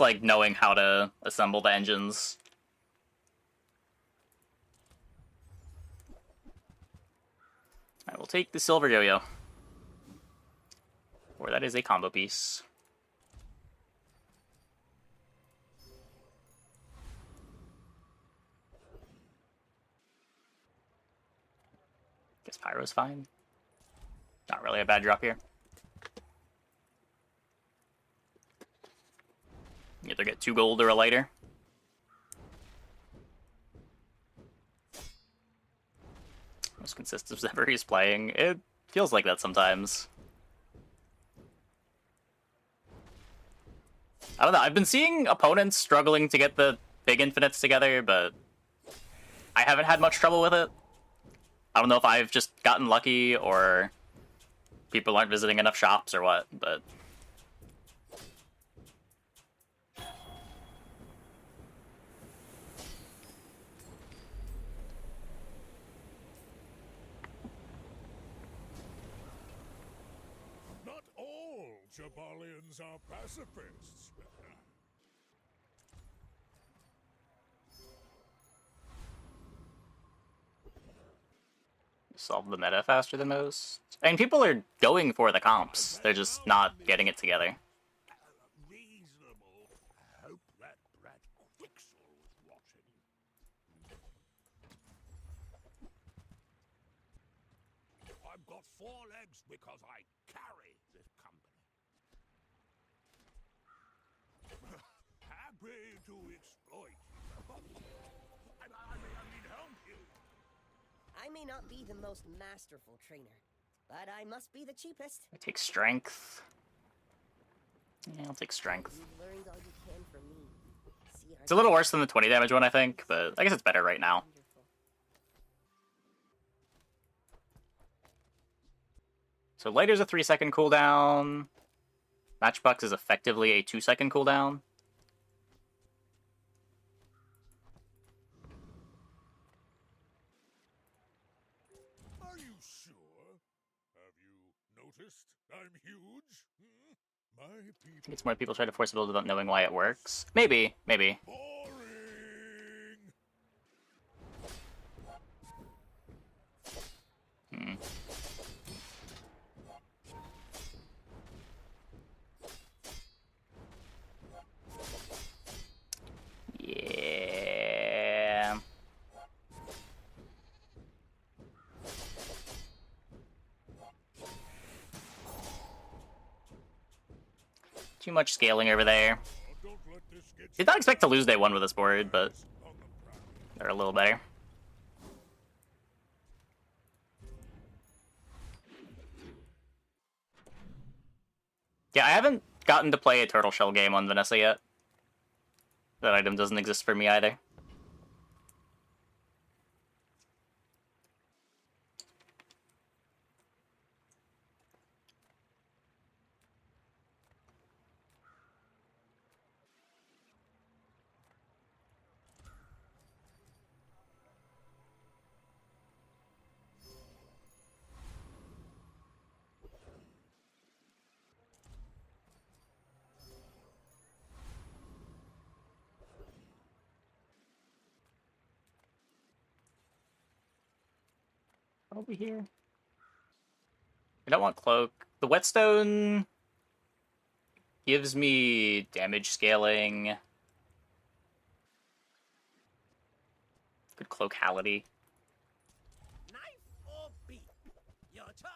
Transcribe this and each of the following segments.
like, knowing how to assemble the engines. I will take the silver yo-yo. Or that is a combo piece. Guess Pyro's fine. Not really a bad drop here. Either get 2 gold or a lighter. Most consistent ever he's playing. It feels like that sometimes. I don't know, I've been seeing opponents struggling to get the big infinites together, but I haven't had much trouble with it. I don't know if I've just gotten lucky or people aren't visiting enough shops or what, but... Not all Jabalians are pacifists. Solve the meta faster than most. I mean, people are going for the comps. They're just not getting it together. Reasonable. I hope that brat Quixel was watching. I've got 4 legs because I carry this company. Happy to exploit. I mean, help you. I may not be the most masterful trainer, but I must be the cheapest. I take strength. Yeah, I'll take strength. You've learned all you can from me. See It's a little worse than the 20 damage one, I think, but I guess it's better right now. Wonderful. So Lighter's a 3-second cooldown. Matchbox is effectively a 2-second cooldown. Are you sure? Have you noticed I'm huge? My I think people. it's more people try to force a build without knowing why it works. Maybe, maybe. Boring. Hmm. Yeah. Too much scaling over there. Don't let this get Did not expect to lose day 1 with this board, but on the prowl. they're a little better. Yeah, I haven't gotten to play a turtle shell game on Vanessa yet. That item doesn't exist for me either. Over here. I don't want cloak. The whetstone gives me damage scaling. Good cloakality. Knife or beef? Your choice.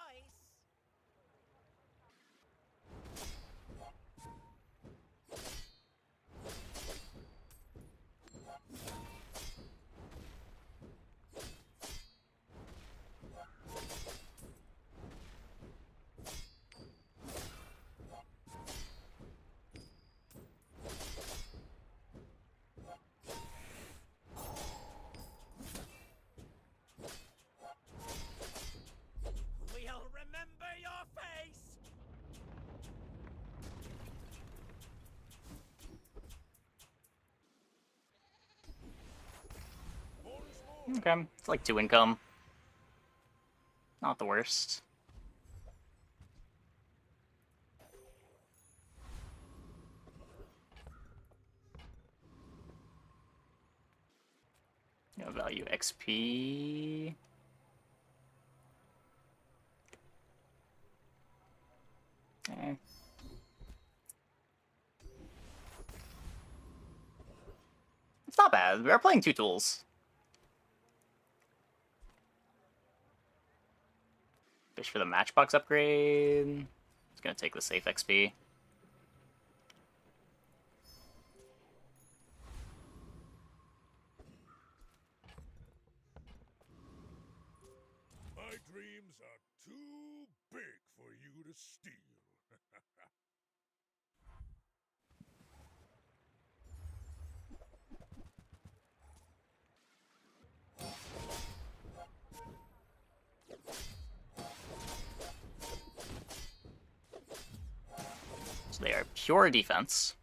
We'll remember your face. Okay, it's like 2 income. Not the worst. You know, value XP. Eh. It's not bad. We are playing 2 tools. Fish for the matchbox upgrade. It's gonna take the safe XP. My dreams are too big for you to steal. So they are pure defense.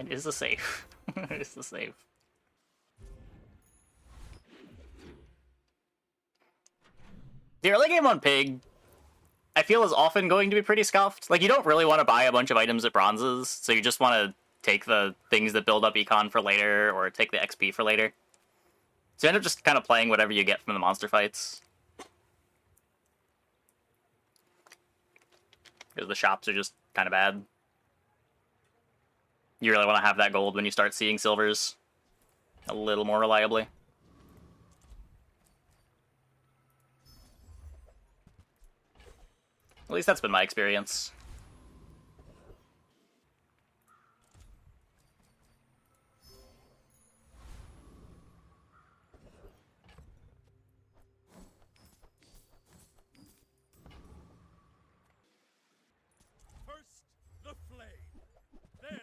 It is the safe. It is the safe. The early game on Pig, I feel, is often going to be pretty scuffed. Like, you don't really want to buy a bunch of items at bronzes, so you just want to take the things that build up econ for later, or take the XP for later. So you end up just kind of playing whatever you get from the monster fights. Because the shops are just kind of bad. You really want to have that gold when you start seeing silvers a little more reliably. At least that's been my experience. First, the flame.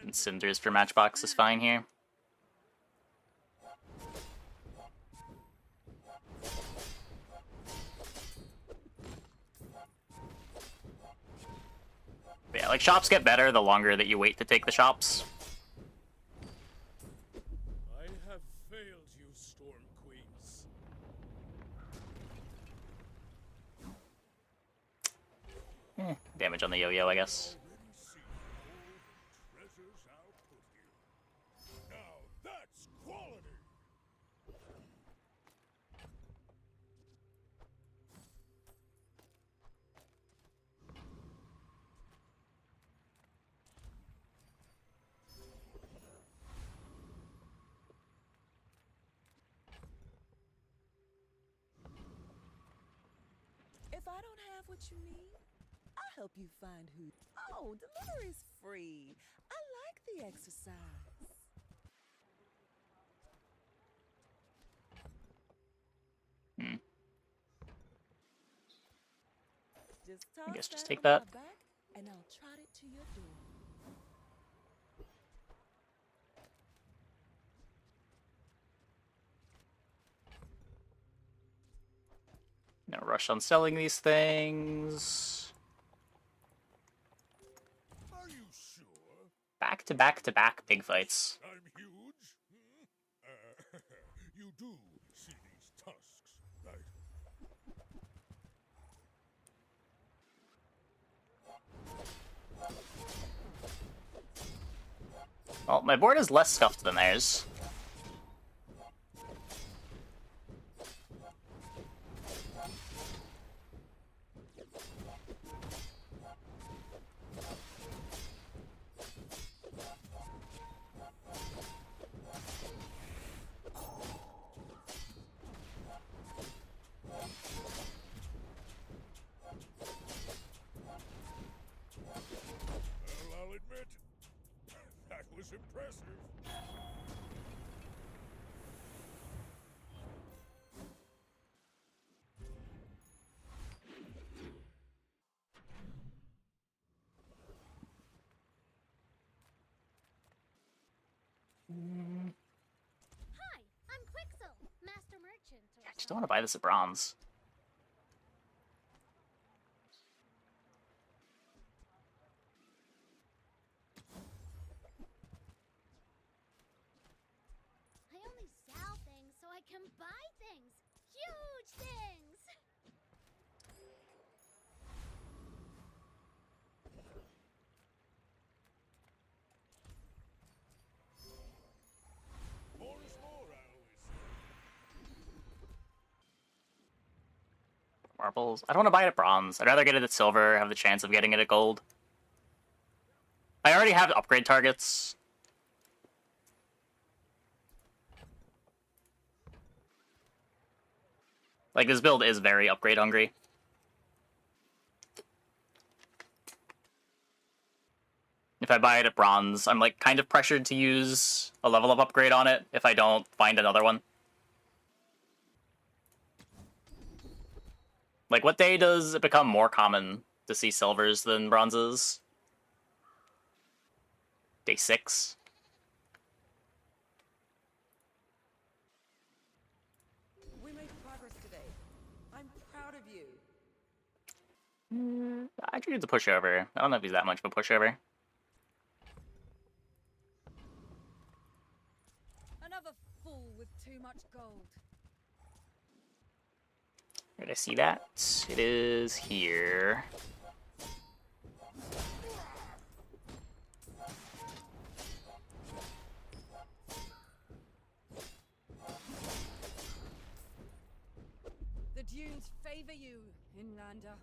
And cinders for matchbox is fine here. But yeah, like, shops get better the longer that you wait to take the shops. I have failed you, Storm Queens. Damage on the yo-yo, I guess. Already seen all the treasures I'll put here. Now that's quality. If I don't have what you need, I'll help you find who. Oh, delivery's free. I like the exercise. Just toss guess just that take on that. my back, and I'll trot it to your door. No rush on selling these things. Are you sure? Back to back to back pig fights. I'm huge? You do see these tusks, right? Well, my board is less scuffed than theirs. Well, I'll admit, that was impressive. Still want to buy this at bronze. I only sell things so I can buy things. Huge things. More is more, I always say. Marbles. I don't want to buy it at bronze. I'd rather get it at silver, have the chance of getting it at gold. I already have upgrade targets. Like, this build is very upgrade hungry. If I buy it at bronze, I'm like kind of pressured to use a level up upgrade on it if I don't find another one. Like, what day does it become more common to see silvers than bronzes? Day 6? We made progress today. I'm proud of you. I treated the pushover. I don't know if he's that much of a pushover. Another fool with too much gold. Did I see that? It is here. The dunes favor you, Inlander.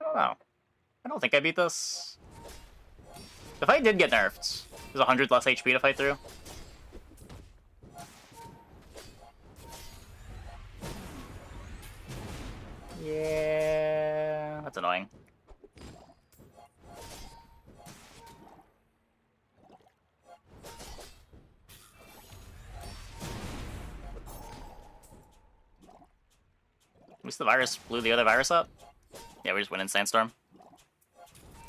I don't know. I don't think I beat this. The fight did get nerfed. There's 100 less HP to fight through. Yeah, that's annoying. At least the virus blew the other virus up. Yeah, we just went in Sandstorm.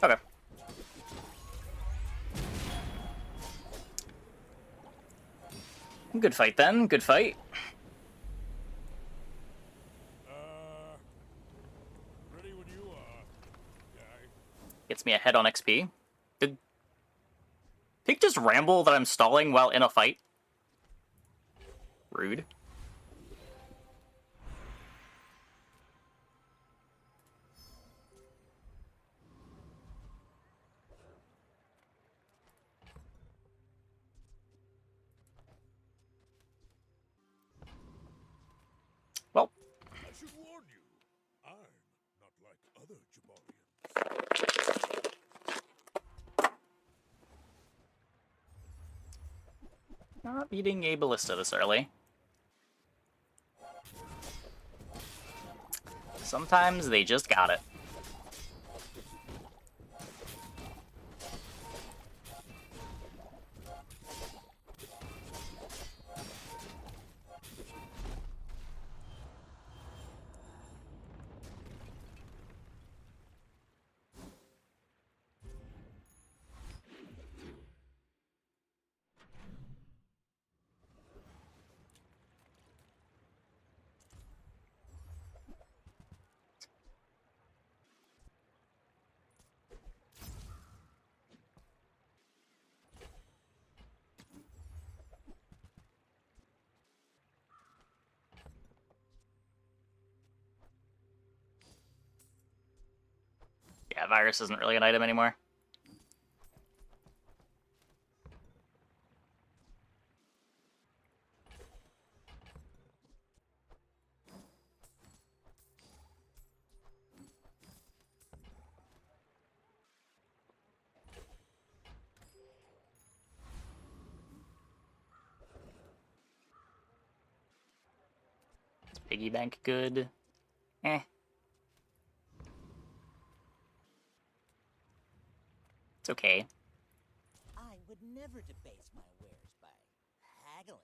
Okay. Good fight then, good fight. Ready when you are, guy. Gets me ahead on XP. Did Pig just ramble that I'm stalling while in a fight? Rude. Well, I should warn you, I'm not like other Jabarians. not beating a ballista this early. Sometimes they just got it. Yeah, virus isn't really an item anymore. Piggy bank good? Eh. It's okay. I would never debase my wares by haggling.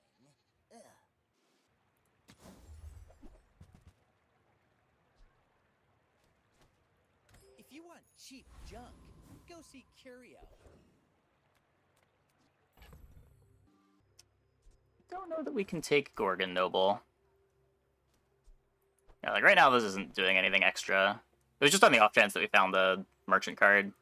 Ugh. If you want cheap junk, go see Curio. Don't know that we can take Gorgon Noble. Yeah, like right now this isn't doing anything extra. It was just on the off chance that we found the merchant card.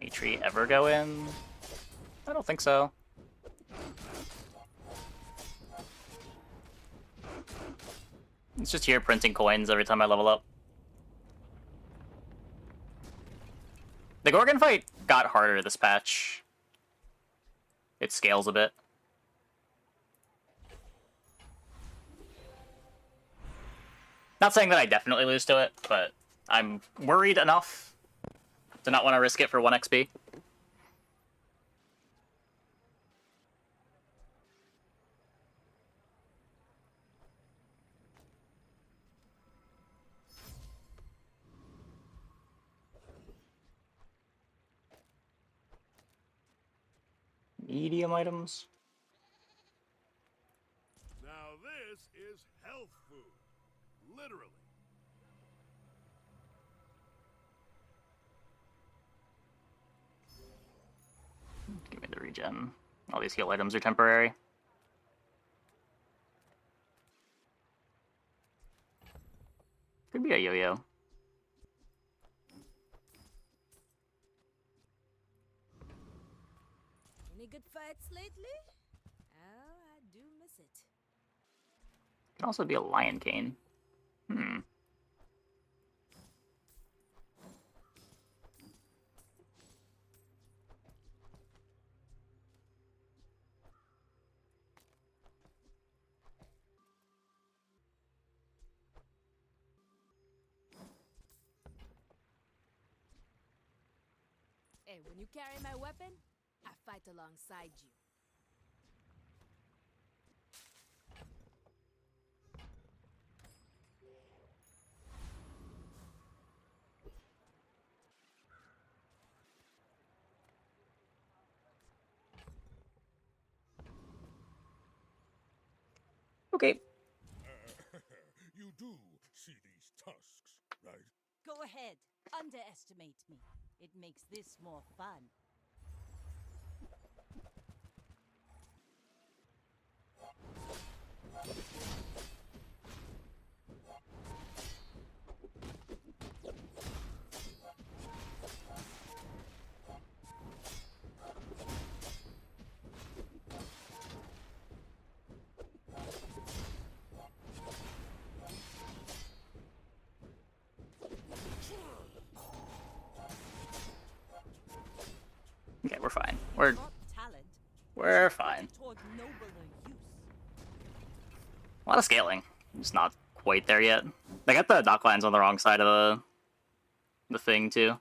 Any tree ever go in? I don't think so. It's just here printing coins every time I level up. The Gorgon fight got harder this patch. It scales a bit. Not saying that I definitely lose to it, but I'm worried enough to not want to risk it for 1 XP. Medium items. Now this is health food. Literally. Give me the regen. All these heal items are temporary. Could be a yo-yo. Any good fights lately? Oh, I do miss it. Could also be a lion cane. Hey, when you carry my weapon, I fight alongside you. Okay. You do see these tusks, right? Go ahead. Underestimate me. It makes this more fun. Okay, we're fine. Not talent. We're fine. Toward nobler use. A lot of scaling. Just not quite there yet. They got the docklines on the wrong side of the thing too.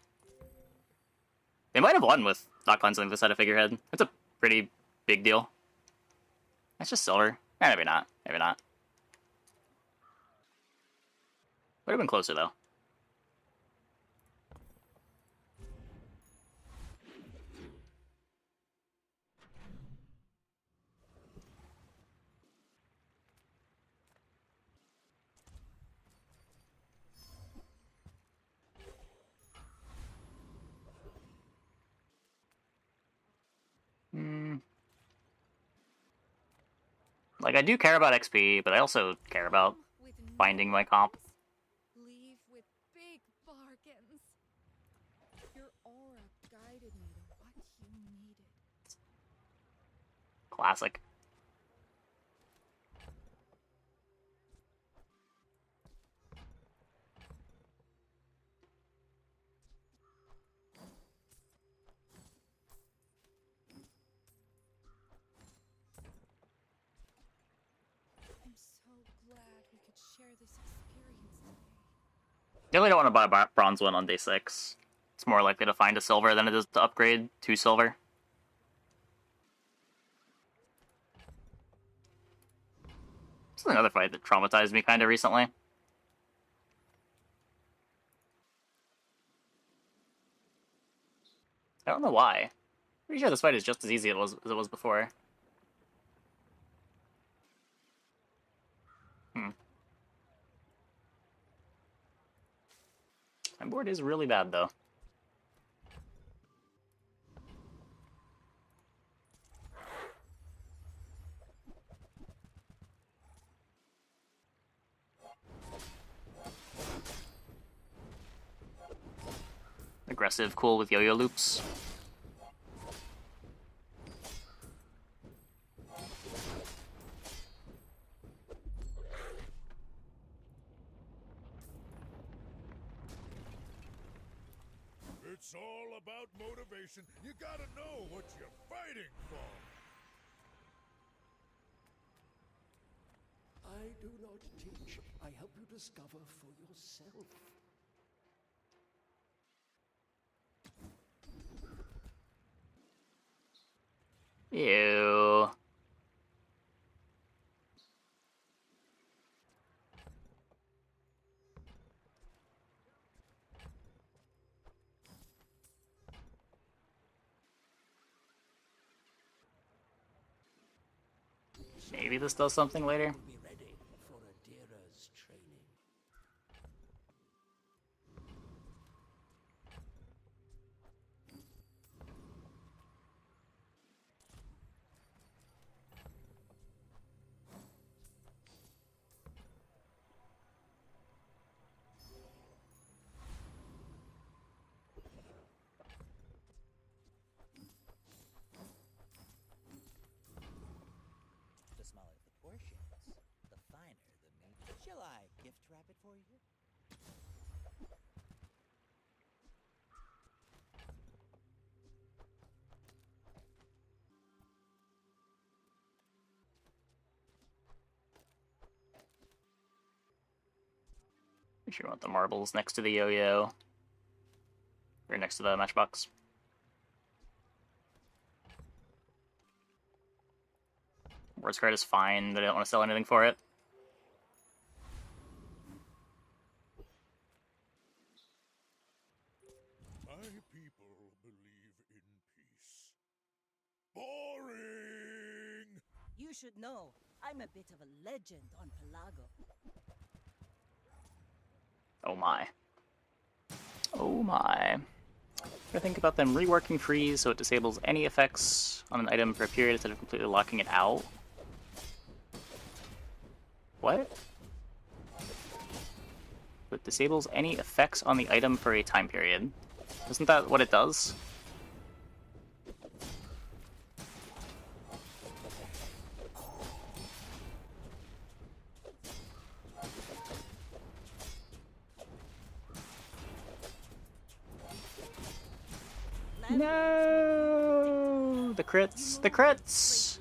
They might have won with docklines on the side of figurehead. That's a pretty big deal. That's just silver. Eh, maybe not. Maybe not. Would have been closer though. Like, I do care about XP, but I also care about With finding no my comp. leave with big bargains. Your aura guided me to what you needed. Classic. could share this experience today. Definitely don't want to buy a bronze one on day 6. It's more likely to find a silver than it is to upgrade to silver. This is another fight that traumatized me kind of recently. I don't know why. Pretty sure this fight is just as easy as it was before. My board is really bad, though. Aggressive, cool with yo-yo loops. It's all about motivation. You gotta know what you're fighting for. I do not teach. I help you discover for yourself. Ew. Maybe this does something later. Be ready for Adira's training. The smaller the portions, the finer the meat. Shall I gift wrap it for you? Make sure you want the marbles next to the yo-yo. Or next to the matchbox. Words card is fine, but I don't want to sell anything for it. My people believe in peace. Boring! You should know, I'm a bit of a legend on Pelago. Oh my. Oh my. I think about them reworking freeze so it disables any effects on an item for a period instead of completely locking it out. What? It disables any effects on the item for a time period. Isn't that what it does? No! The crits! The crits!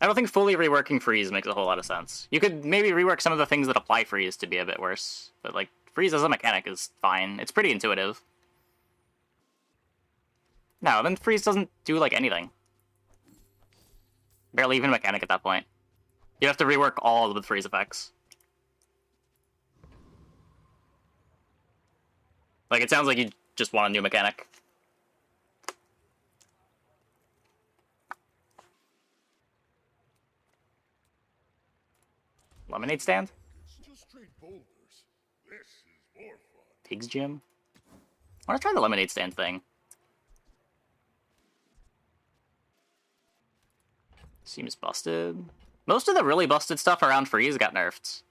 I don't think fully reworking freeze makes a whole lot of sense. You could maybe rework some of the things that apply freeze to be a bit worse, but like freeze as a mechanic is fine. It's pretty intuitive. No, then freeze doesn't do like anything. Barely even a mechanic at that point. You have to rework all of the freeze effects. Like, it sounds like you just want a new mechanic. Lemonade stand? It's just straight boulders. This is more fun. Pig's gym? I want to try the lemonade stand thing. Seems busted. Most of the really busted stuff around freeze got nerfed.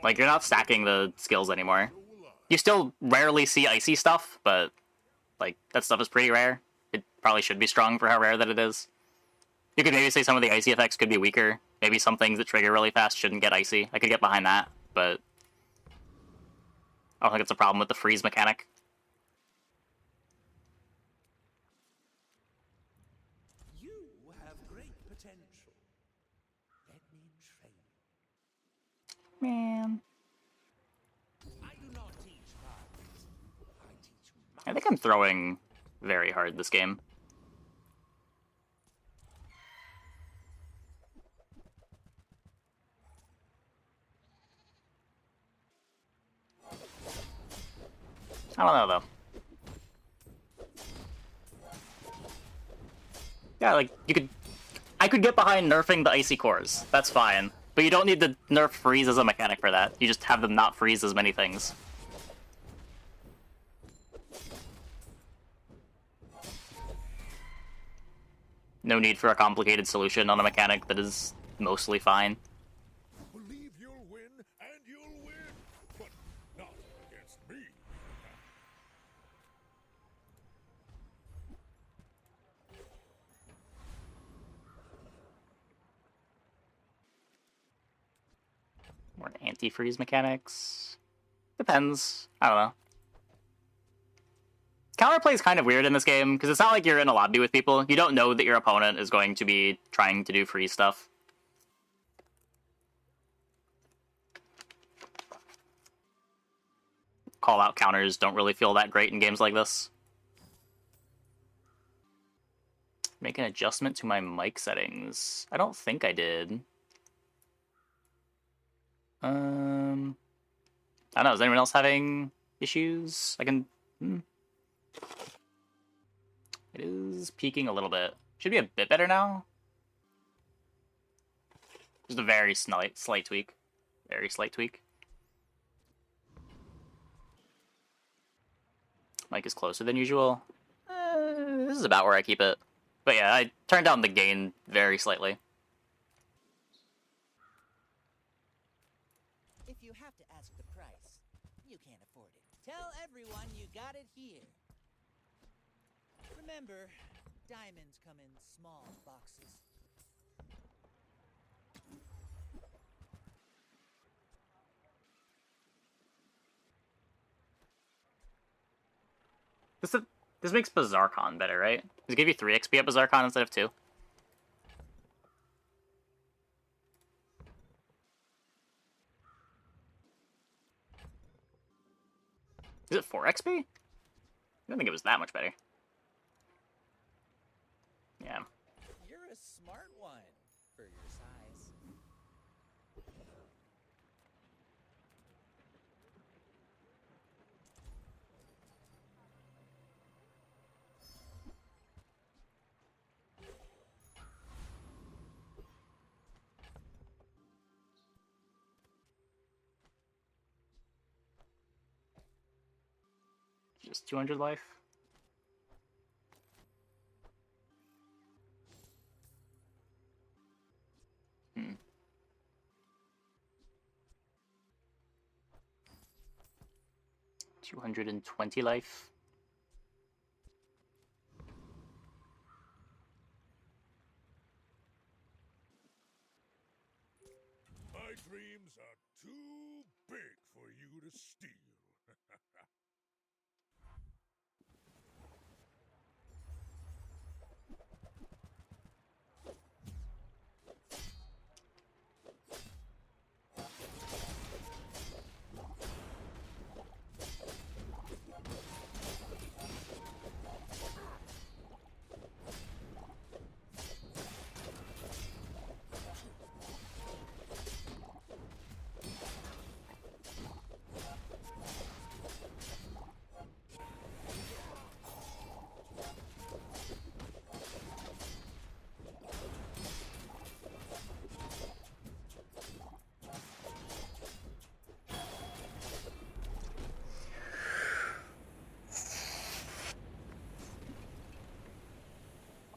Like, you're not stacking the skills anymore. You still rarely see icy stuff, but, like, that stuff is pretty rare. It probably should be strong for how rare that it is. You could maybe say some of the icy effects could be weaker. Maybe some things that trigger really fast shouldn't get icy. I could get behind that, but I don't think it's a problem with the freeze mechanic. potential. Let me train you. Man. I do not teach cards. I teach you I think I'm throwing very hard this game. I don't know, though. Yeah, like, you could... I could get behind nerfing the icy cores. That's fine. But you don't need to nerf freeze as a mechanic for that. You just have them not freeze as many things. No need for a complicated solution on a mechanic that is mostly fine. Believe you'll win, and you'll win, but not against me. More anti-freeze mechanics. Depends. I don't know. Counterplay is kind of weird in this game, because it's not like you're in a lobby with people. You don't know that your opponent is going to be trying to do freeze stuff. Call-out counters don't really feel that great in games like this. Make an adjustment to my mic settings. I don't think I did. I don't know, is anyone else having issues? I can... It is peaking a little bit. Should be a bit better now. Just a very slight tweak. Very slight tweak. Mic is closer than usual. This is about where I keep it. But yeah, I turned down the gain very slightly. If you have to ask the price, you can't afford it. Tell everyone you got it here. Remember, diamonds come in small boxes. This makes BazarCon better, right? Does it give you 3 XP at BazarCon instead of 2? Is it 4 XP? I don't think it was that much better. Yeah. You're a smart one for your size. Just 200 life. Hmm. $220 life. My dreams are too big for you to steal.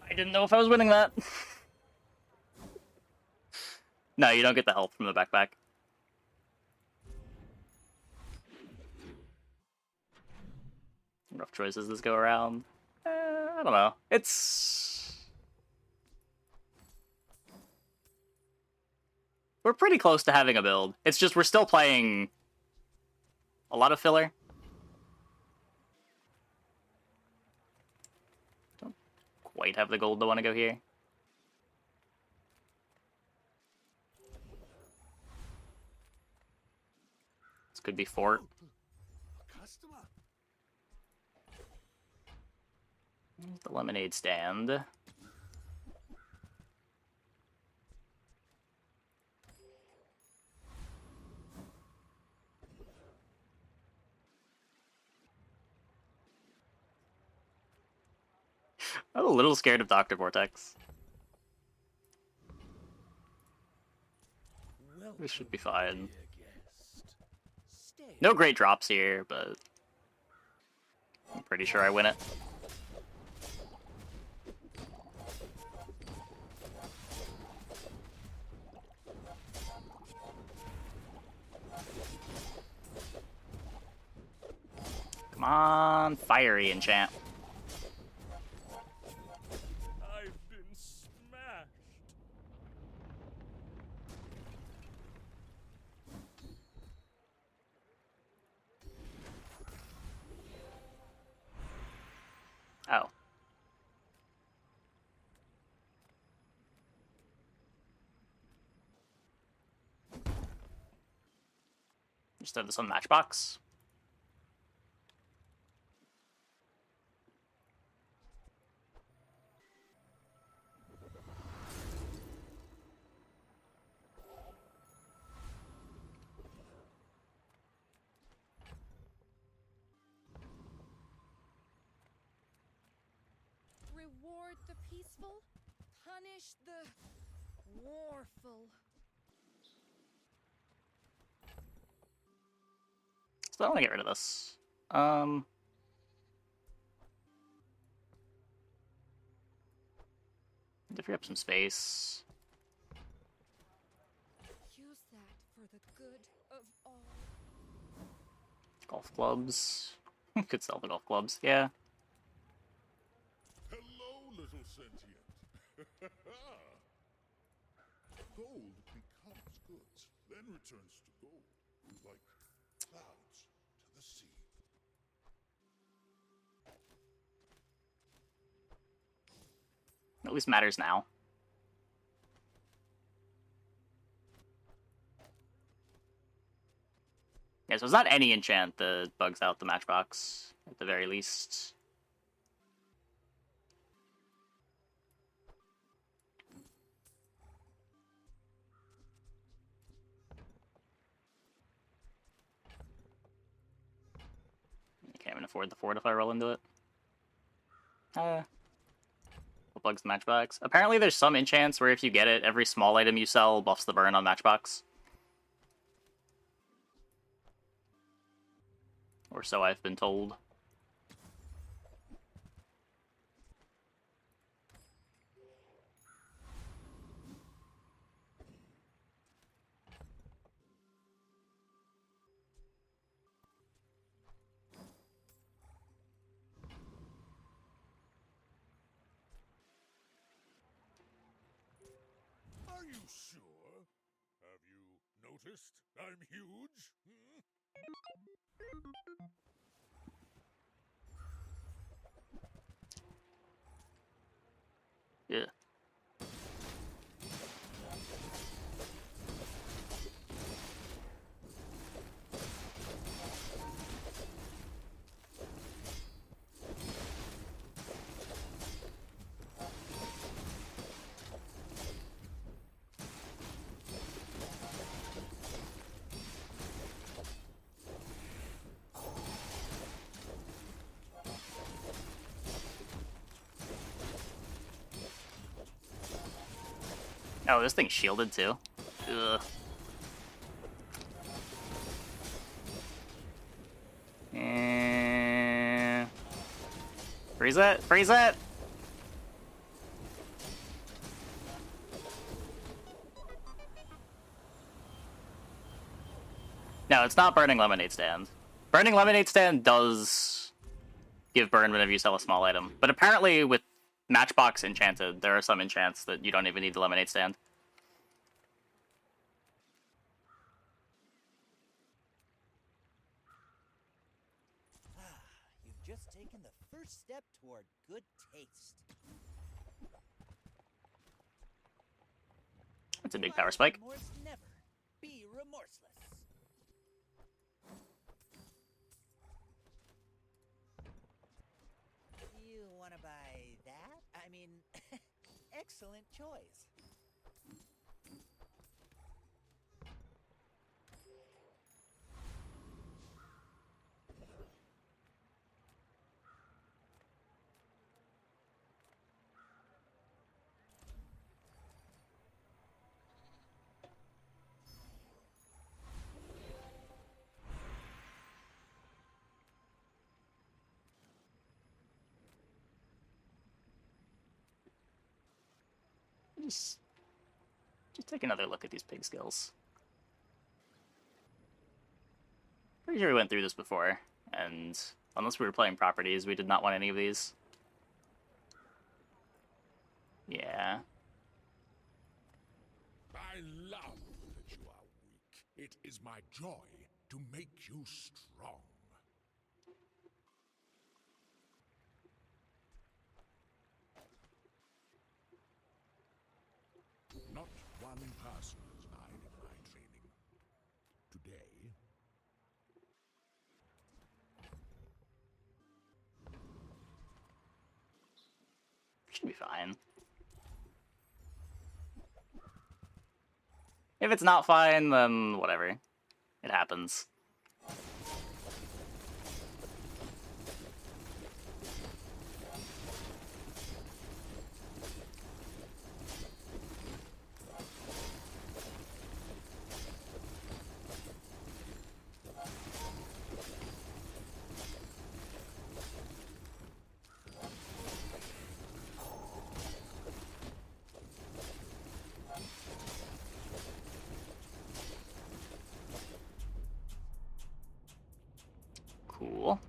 I didn't know if I was winning that. No, you don't get the health from the backpack. Rough choices this go around. I don't know. It's... We're pretty close to having a build. It's just we're still playing a lot of filler. Don't quite have the gold to want to go here. could be fort. A customer. The lemonade stand. I'm a little scared of Dr. Vortex. This should be fine. No great drops here, but I'm pretty sure I win it. Come on, fiery enchant. I've been smashed. Oh. Just have this on Matchbox. Reward the peaceful, punish the warful. So I want to get rid of this. To free up some space. Use that for the good of all. Golf clubs. Could sell the golf clubs, yeah. Hello, little sentient. Gold becomes goods, then returns to gold, like clouds to the sea. At least matters now. Yeah, so it's not any enchant that bugs out the Matchbox, at the very least. I can't even afford the fort if I roll into it. What bugs the Matchbox? Apparently there's some enchants where if you get it, every small item you sell buffs the burn on Matchbox. Or so I've been told. Are you sure? Have you noticed I'm huge? Yeah. Oh, this thing's shielded too. Ugh. And... freeze it! Freeze it! No, it's not Burning Lemonade Stand. Burning Lemonade Stand does give burn whenever you sell a small item. But apparently with Matchbox Enchanted, there are some enchants that you don't even need the Lemonade Stand. You've just taken the first step toward good taste. That's a big power spike. Remorse never. Be remorseless. excellent choice. Just, just take another look at these pig skills. Pretty sure we went through this before, and unless we were playing properties, we did not want any of these. Yeah. I love that you are weak. It is my joy to make you strong. Not one person has died in my training. Today, Should be fine. If it's not fine, then whatever. It happens. Cool.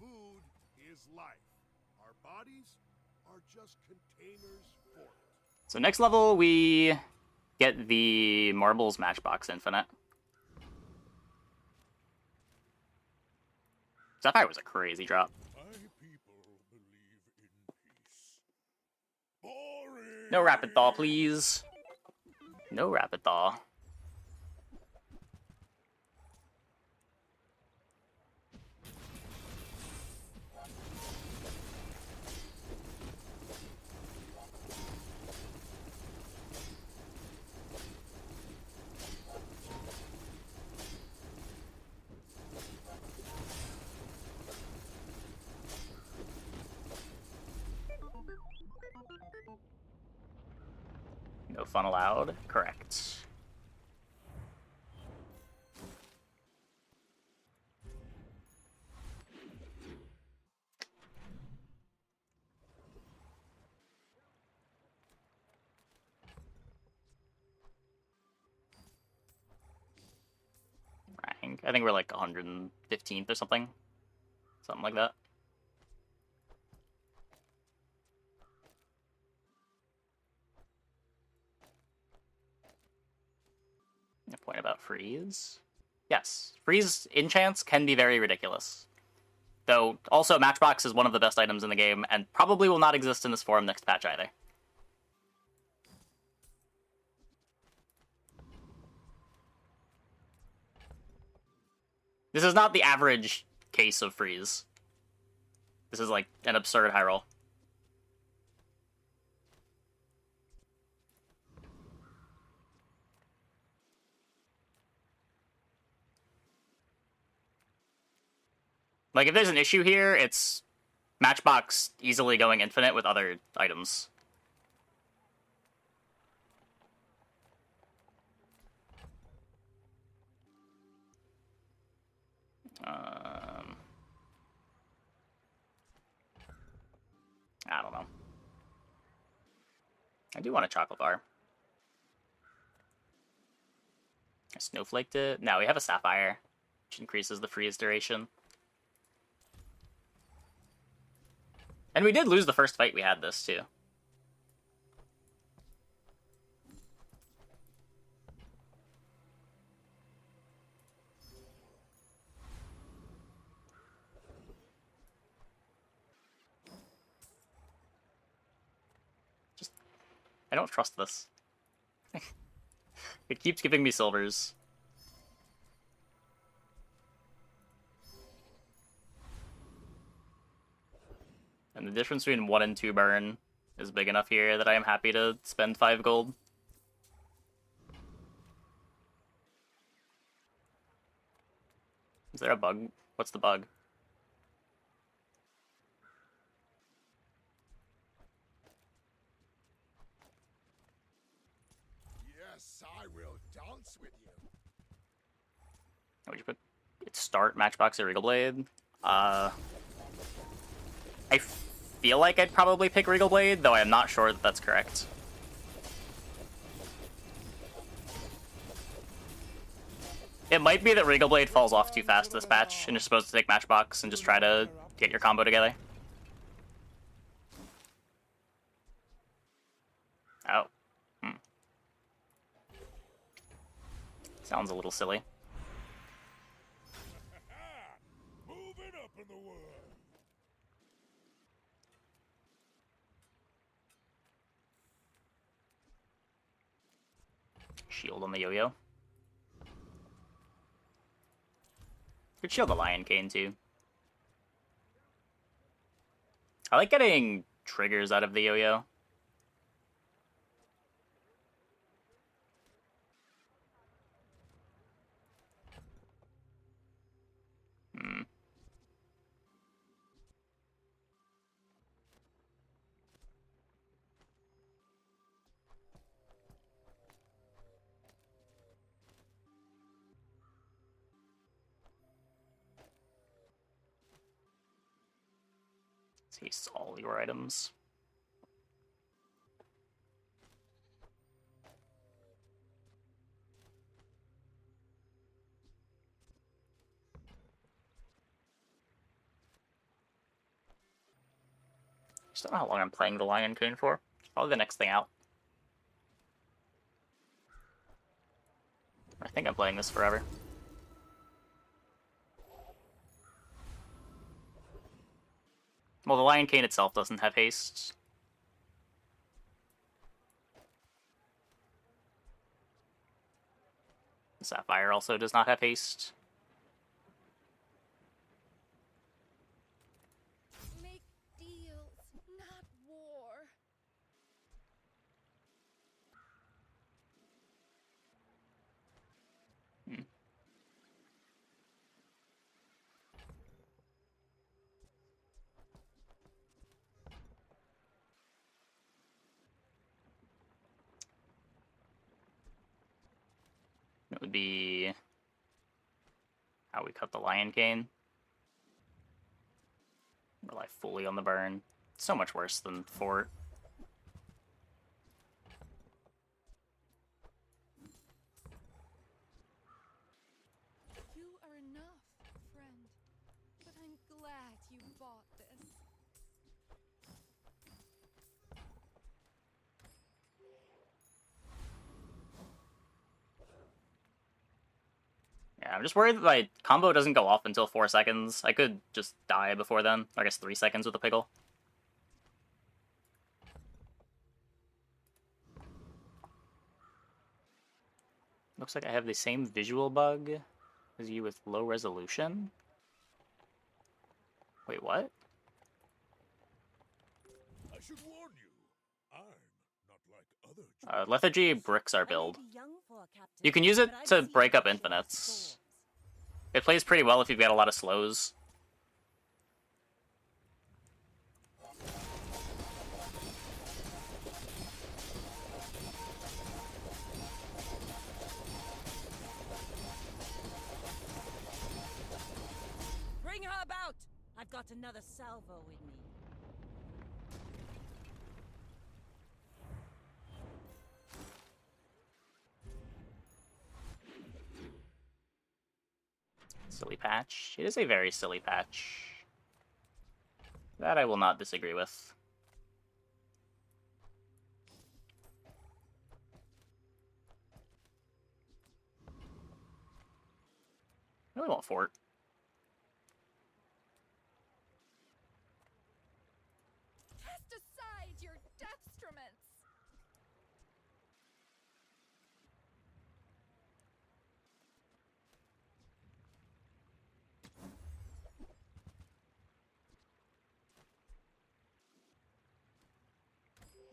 food is life. Our bodies are just containers for it. So next level, we get the Marbles Matchbox Infinite. Sapphire was a crazy drop. My people believe in peace. Boring. No Rapid Thaw, please. No Rapid Thaw. No fun allowed. Correct. Rank. I think we're like 115th or something. Something like that. A point about freeze. Yes, freeze enchants can be very ridiculous. Though, also, Matchbox is one of the best items in the game, and probably will not exist in this form next patch either. This is not the average case of freeze. This is like an absurd high roll. Like, if there's an issue here, it's Matchbox easily going infinite with other items. I do want a chocolate bar. I snowflaked it. Now we have a sapphire, which increases the freeze duration. And we did lose the first fight we had this, too. I don't trust this. It keeps giving me silvers. And the difference between 1 and 2 burn is big enough here that I am happy to spend 5 gold. Is there a bug? What's the bug? Yes, I will dance with you. Would you put it start Matchbox or Regal Blade? I feel like I'd probably pick Regal Blade, though I am not sure that that's correct. It might be that Regal Blade falls off too fast this patch, and you're supposed to take Matchbox and just try to get your combo together. Oh. Sounds a little silly. Moving up in the world. Shield on the yo-yo. Could shield the Lion Cane too. I like getting triggers out of the yo-yo. Taste all your items. Just don't know how long I'm playing the Lion King for. Probably the next thing out. I think I'm playing this forever. Well, the Lion Cane itself doesn't have haste. The Sapphire also does not have haste. Make deals, not war. It would be how we cut the Lion Cane. Rely fully on the burn. So much worse than Fort. You are enough, friend. But I'm glad you bought this. Yeah, I'm just worried that my combo doesn't go off until 4 seconds. I could just die before then. I guess 3 seconds with a pickle. Looks like I have the same visual bug as you with low resolution. Wait, what? I should warn you, I'm not like other Lethargy bricks our I may build. be young for a captain, You can use it but I've to seen break up much of infinites. storms. It plays pretty well if you've got a lot of slows. Bring her about! I've got another salvo in me. Silly patch. It is a very silly patch. That I will not disagree with. I really want fort. Cast aside your destruments.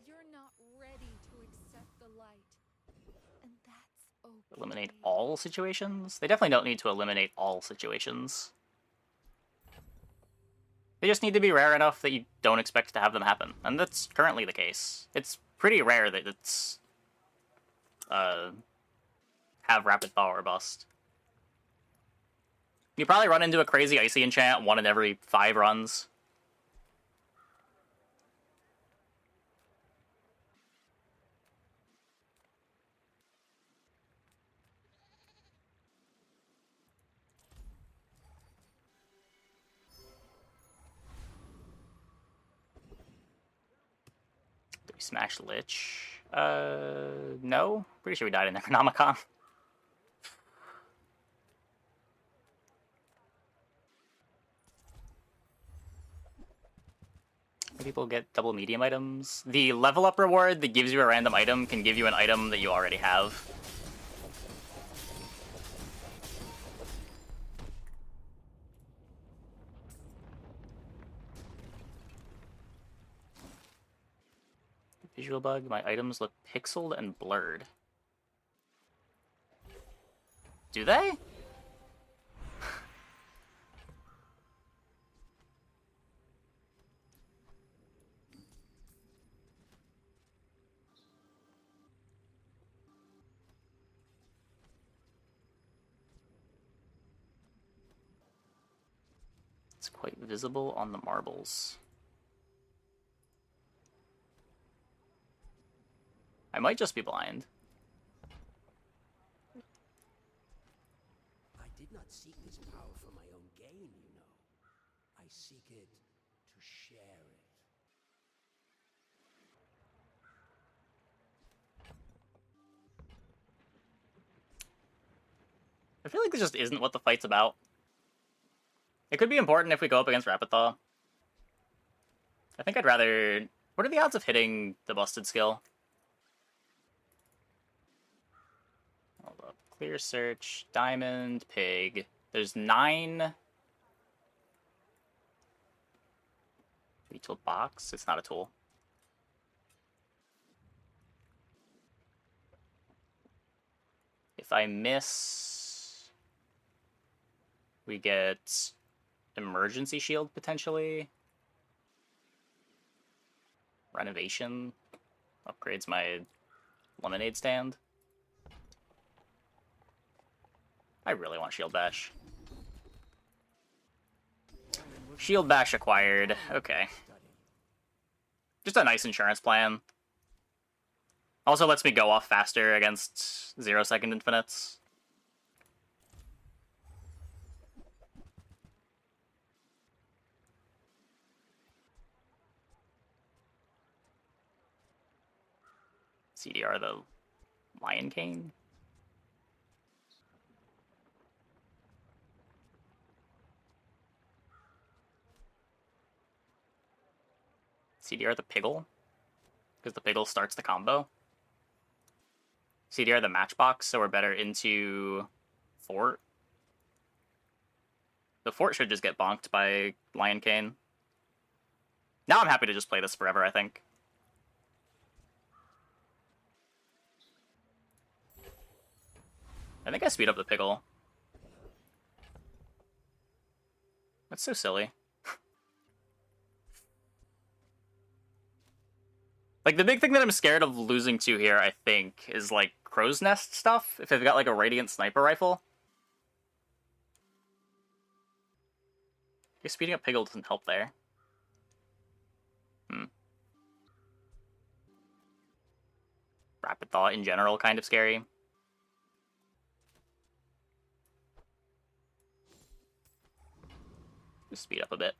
You're not ready to accept the light. And that's okay. Eliminate all situations? They definitely don't need to eliminate all situations. They just need to be rare enough that you don't expect to have them happen. And that's currently the case. It's pretty rare that it's... have rapid thaw or bust. You probably run into a crazy icy enchant 1 in every 5 runs. Did we smash Lich? No. Pretty sure we died in Necronomicon. People get double medium items. The level up reward that gives you a random item can give you an item that you already have. Visual bug, my items look pixeled and blurred. Do they? It's quite visible on the marbles. I might just be blind. I did not seek this power for my own gain, you know. I seek it to share it. I feel like this just isn't what the fight's about. It could be important if we go up against Rapid Thaw. I think I'd rather... What are the odds of hitting the busted skill? Hold up. Clear search, diamond, pig. There's 9. Retool box? It's not a tool. If I miss... We get... Emergency shield, potentially. Renovation. Upgrades my lemonade stand. I really want shield bash. Shield bash acquired. Okay. Just a nice insurance plan. Also lets me go off faster against 0-second infinites. CDR the Lion Cane. CDR the Piggle, because the Piggle starts the combo. CDR the Matchbox, so we're better into Fort. The Fort should just get bonked by Lion Cane. Now I'm happy to just play this forever, I think. I think I speed up the Piggle. That's so silly. Like, the big thing that I'm scared of losing to here, I think, is, like, Crow's Nest stuff, if they've got, like, a Radiant Sniper Rifle. I guess speeding up Piggle doesn't help there. Rapid Thaw in general, kind of scary. Just speed up a bit.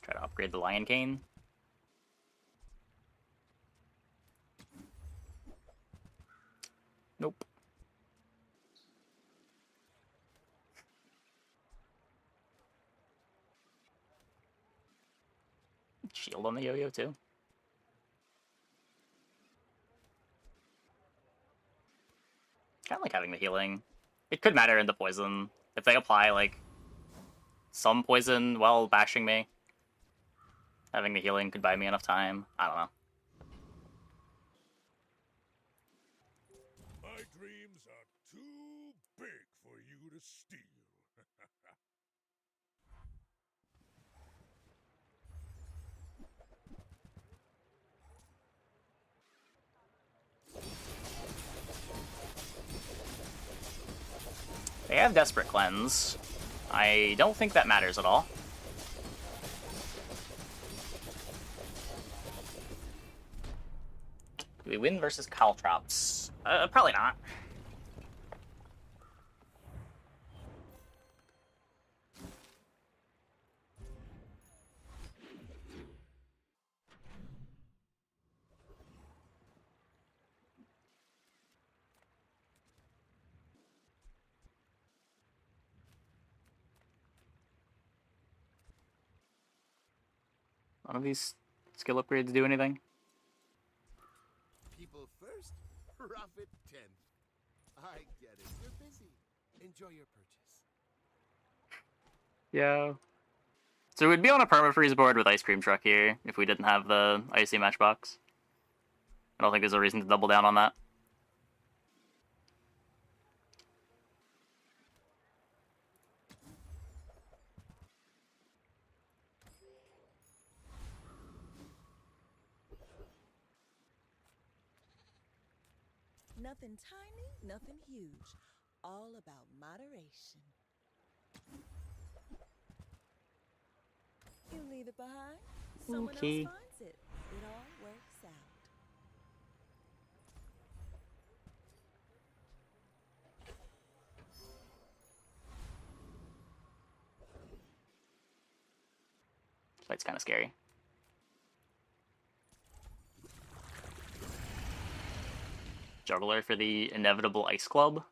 Try to upgrade the Lion Cane. Nope. Shield on the yo-yo too. Kind of like having the healing. It could matter in the poison. If they apply, like, some poison while bashing me, having the healing could buy me enough time. I don't know. My dreams are too big for you to steal. They have Desperate Cleanse. I don't think that matters at all. Do we win versus Caltrops? Probably not. None of these skill upgrades do anything. People first, profit 10th. I get it. You're busy. Enjoy your purchase. Yeah. So we'd be on a permafreeze board with Ice Cream Truck here if we didn't have the Icy Matchbox. I don't think there's a reason to double down on that. Nothing tiny, nothing huge. All about moderation. You leave it behind, someone Okay. else finds it. It all works out. This fight's kind of scary. Juggler for the inevitable Ice Club.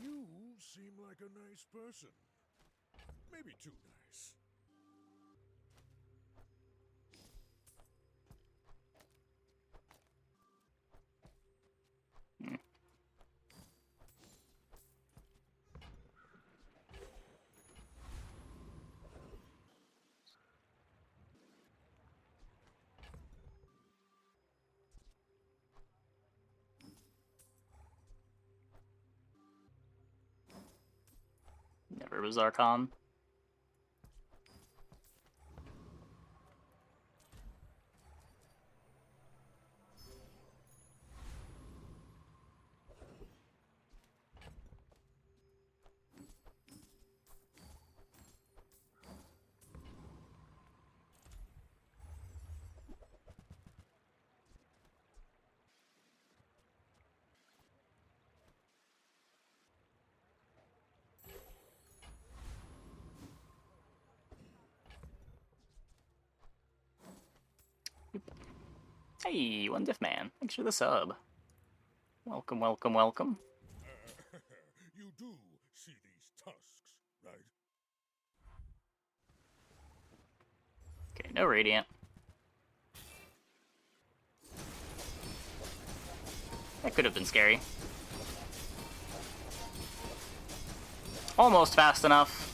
You seem like a nice person. Maybe too nice. Never was Archon. Hey, One Diff Man. Thanks for the sub. Welcome, welcome, welcome. You do see these tusks, right? Okay, no Radiant. That could have been scary. Almost fast enough.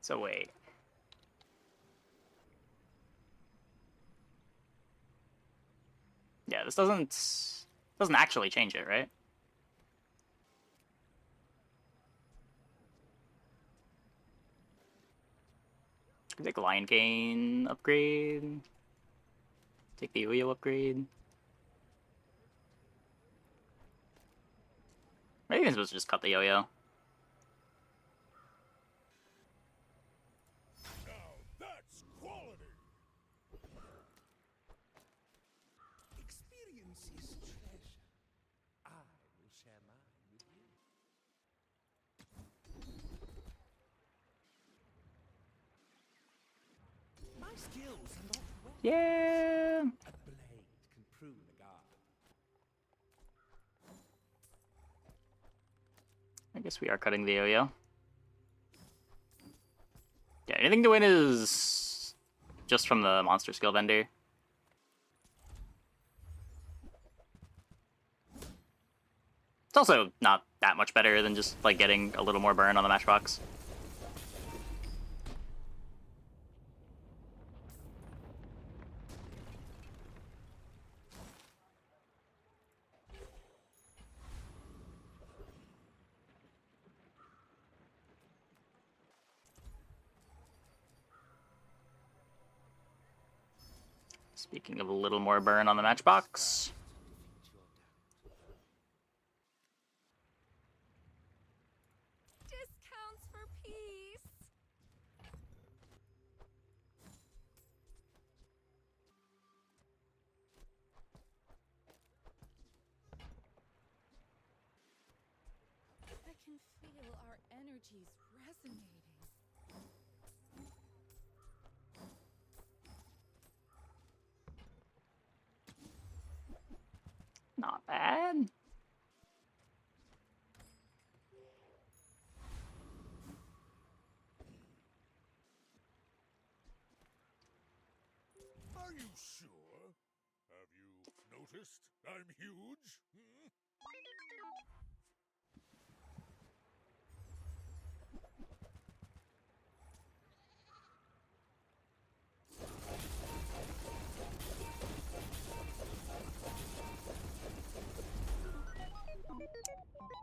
So wait. Yeah, this doesn't actually change it, right? Take Lion Cane upgrade. Take the Yo-Yo upgrade. Maybe I'm supposed to just cut the Yo-Yo. Now that's quality. Experience is treasure. I will share mine with you. My skills are not well. Yeah. A blade can prune the garden. I guess we are cutting the Yo-Yo. Yeah, anything to win is just from the monster skill vendor. It's also not that much better than just like getting a little more burn on the matchbox. Speaking of a little more burn on the matchbox. Discounts for peace. I can feel our energies resonating. Not bad. Are you sure? Have you noticed I'm huge? Hmm?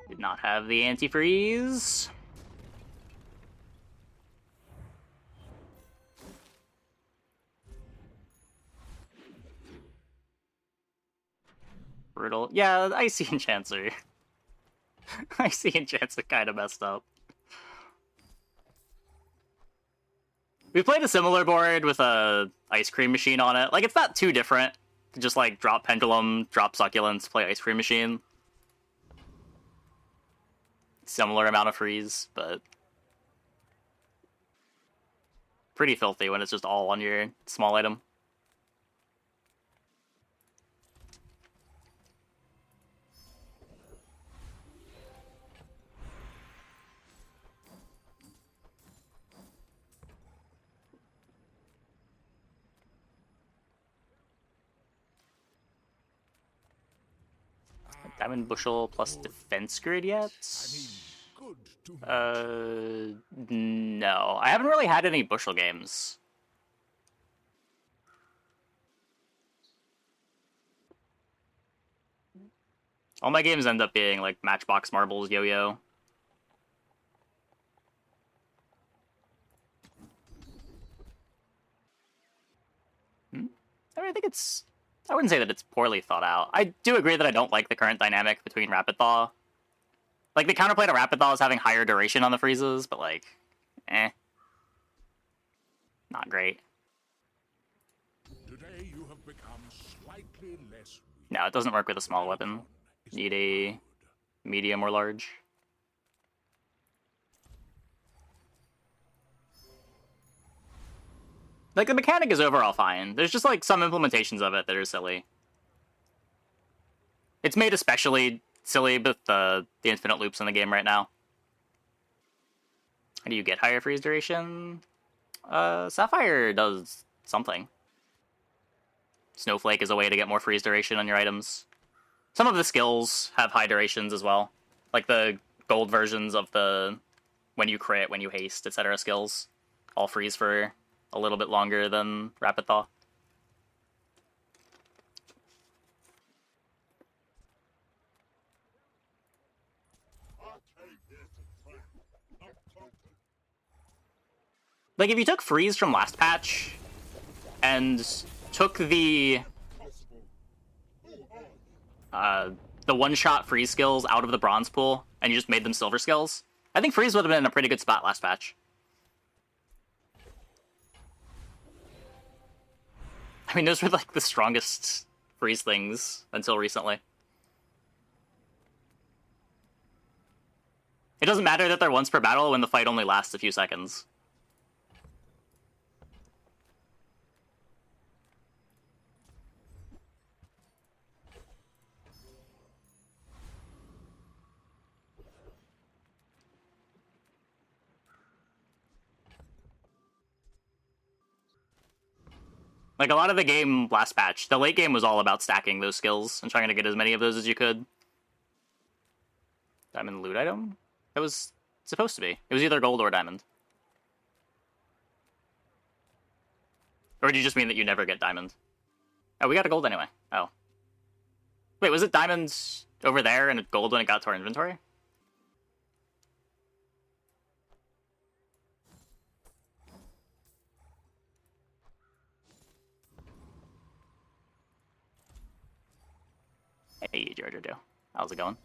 Did not have the antifreeze. Brutal. Yeah, Icy Enchants are... Icy Enchants are kind of messed up. We played a similar board with a ice cream machine on it. Like, it's not too different. Just, like, drop Pendulum, drop Succulents, play ice cream machine. Similar amount of freeze, but... pretty filthy when it's just all on your small item. Diamond Bushel plus defense grid yet? Good to No. I haven't really had any Bushel games. All my games end up being like Matchbox, Marbles, Yo-Yo. I mean, I think it's... I wouldn't say that it's poorly thought out. I do agree that I don't like the current dynamic between Rapid Thaw. Like, the counterplay to Rapid Thaw is having higher duration on the freezes, but like, not great. Today you have become slightly less weak. No, it doesn't work with a small weapon. Need a medium or large. Like, the mechanic is overall fine. There's just, like, some implementations of it that are silly. It's made especially silly with the infinite loops in the game right now. How do you get higher freeze duration? Sapphire does something. Snowflake is a way to get more freeze duration on your items. Some of the skills have high durations as well. Like the gold versions of the when you crit, when you haste, etc. skills. all freeze for a little bit longer than Rapid Thaw. Like, if you took freeze from last patch and took the one-shot freeze skills out of the bronze pool and you just made them silver skills, I think freeze would have been in a pretty good spot last patch. I mean, those were like the strongest freeze things until recently. It doesn't matter that they're once per battle when the fight only lasts a few seconds. Like, a lot of the game last patch, the late game was all about stacking those skills and trying to get as many of those as you could. Diamond loot item? It was supposed to be. It was either gold or diamond. Or do you just mean that you never get diamond? Oh, we got a gold anyway. Oh. Wait, was it diamonds over there and gold when it got to our inventory? Hey, Georgia Joe. How's it going?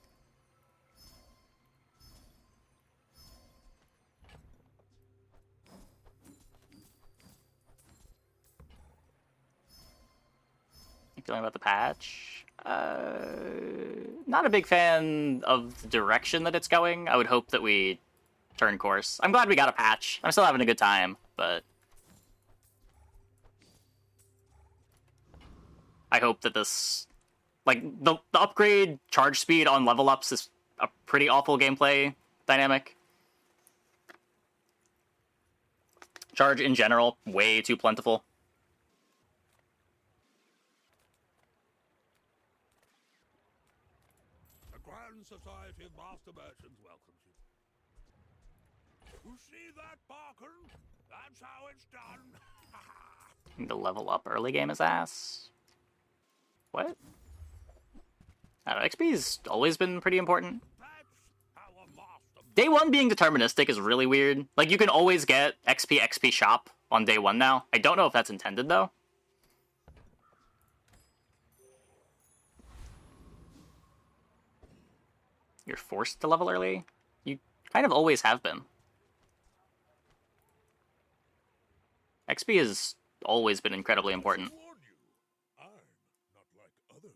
Feeling about the patch? Not a big fan of the direction that it's going. I would hope that we turn course. I'm glad we got a patch. I'm still having a good time, but I hope that this, like, the upgrade charge speed on level ups is a pretty awful gameplay dynamic. Charge in general, way too plentiful. The Grand Society of Master Merchants welcomes you. You see that, Barker? That's how it's done. The level up early game is ass. What? I don't know, XP's always been pretty important. Day 1 being deterministic is really weird. Like, you can always get XP shop on day 1 now. I don't know if that's intended, though. You're forced to level early? You kind of always have been. XP has always been incredibly important. I'm not like other Jabalians.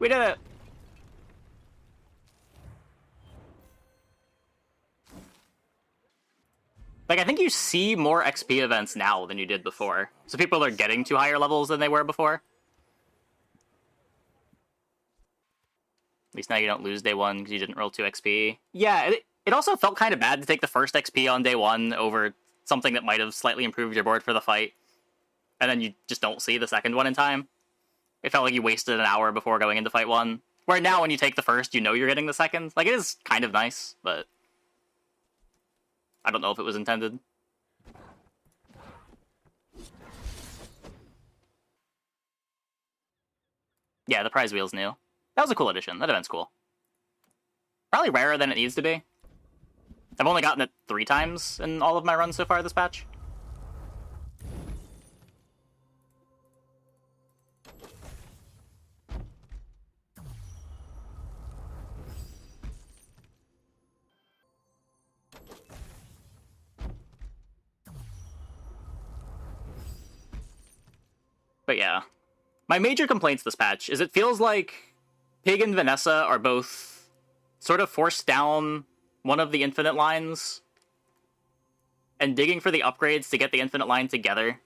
We did it! Like, I think you see more XP events now than you did before. So people are getting to higher levels than they were before. At least now you don't lose day 1 because you didn't roll 2 XP. Yeah, it also felt kind of bad to take the first XP on day 1 over something that might have slightly improved your board for the fight. And then you just don't see the second one in time. It felt like you wasted an hour before going into fight 1. Where now when you take the first, you know you're getting the second. Like, it is kind of nice, but I don't know if it was intended. Yeah, the prize wheel's new. That was a cool addition. That event's cool. Probably rarer than it needs to be. I've only gotten it 3 times in all of my runs so far this patch. But yeah. My major complaints this patch is it feels like Pig and Vanessa are both sort of forced down one of the infinite lines, and digging for the upgrades to get the infinite line together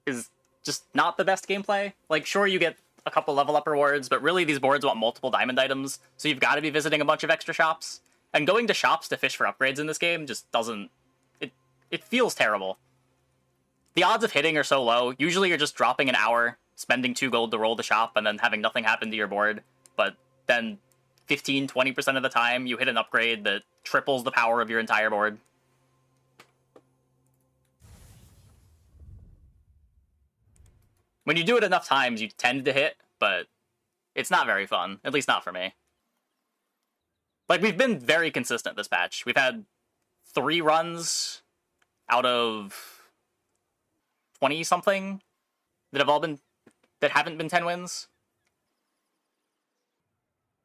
is just not the best gameplay. Like, sure, you get a couple level up rewards, but really these boards want multiple diamond items, so you've got to be visiting a bunch of extra shops. And going to shops to fish for upgrades in this game just doesn't... It feels terrible. The odds of hitting are so low. Usually you're just dropping an hour, spending 2 gold to roll the shop, and then having nothing happen to your board. But then 15-20% of the time, you hit an upgrade that triples the power of your entire board. When you do it enough times, you tend to hit, but it's not very fun. At least not for me. Like, we've been very consistent this patch. We've had 3 runs out of 20-something that haven't been 10 wins.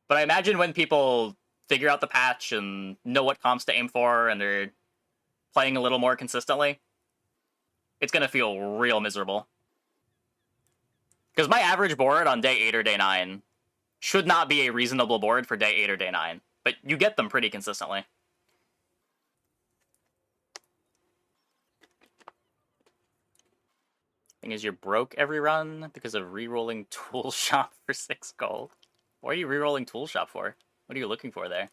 But I imagine when people figure out the patch and know what comps to aim for and they're playing a little more consistently, it's going to feel real miserable. Because my average board on day 8 or day 9 should not be a reasonable board for day 8 or day 9, but you get them pretty consistently. Thing is, you're broke every run because of re-rolling Tool Shop for 6 gold. What are you re-rolling Tool Shop for? What are you looking for there?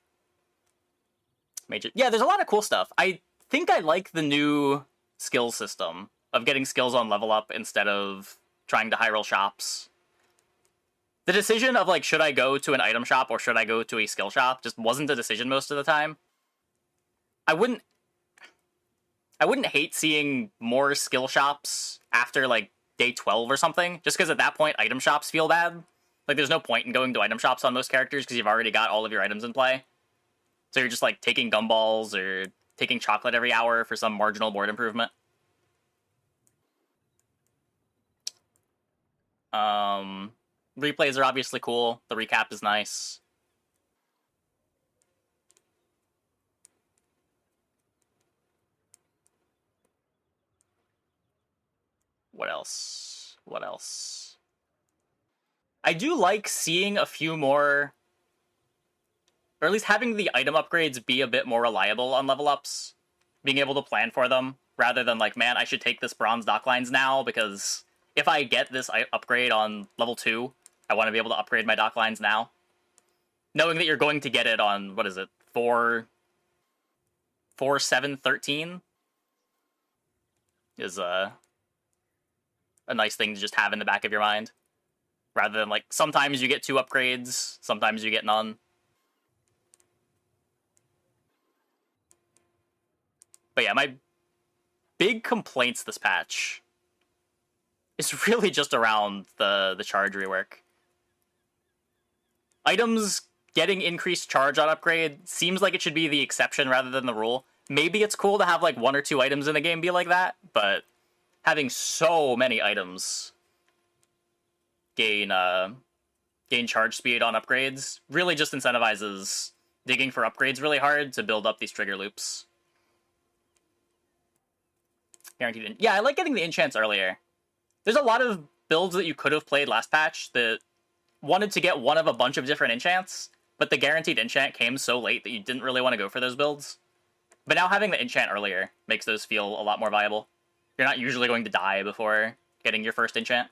Major. Yeah, there's a lot of cool stuff. I think I like the new skill system of getting skills on level up instead of trying to high roll shops. The decision of, like, should I go to an item shop or should I go to a skill shop just wasn't a decision most of the time. I wouldn't hate seeing more skill shops after, like, day 12 or something, just because at that point, item shops feel bad. Like, there's no point in going to item shops on most characters because you've already got all of your items in play. So you're just, like, taking gumballs or taking chocolate every hour for some marginal board improvement. Replays are obviously cool. The recap is nice. What else? What else? I do like seeing a few more, or at least having the item upgrades be a bit more reliable on level ups. Being able to plan for them, rather than like, man, I should take this bronze docklines now, because if I get this upgrade on level 2, I want to be able to upgrade my docklines now. Knowing that you're going to get it on, what is it, 4, 7, 13 is a nice thing to just have in the back of your mind. Rather than, like, sometimes you get 2 upgrades, sometimes you get none. But yeah, my big complaints this patch is really just around the charge rework. Items getting increased charge on upgrade seems like it should be the exception rather than the rule. Maybe it's cool to have, like, 1 or 2 items in the game be like that, but having so many items gain charge speed on upgrades really just incentivizes digging for upgrades really hard to build up these trigger loops. Guaranteed. Yeah, I like getting the enchants earlier. There's a lot of builds that you could have played last patch that wanted to get one of a bunch of different enchants, but the guaranteed enchant came so late that you didn't really want to go for those builds. But now having the enchant earlier makes those feel a lot more viable. You're not usually going to die before getting your first enchant.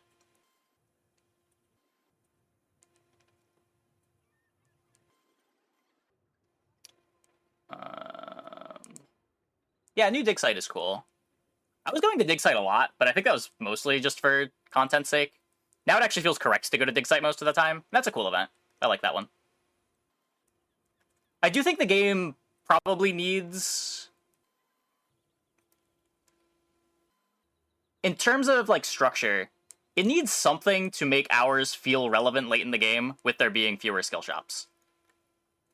Yeah, new dig site is cool. I was going to dig site a lot, but I think that was mostly just for content's sake. Now it actually feels correct to go to dig site most of the time. That's a cool event. I like that one. I do think the game probably needs... In terms of, like, structure, it needs something to make hours feel relevant late in the game with there being fewer skill shops.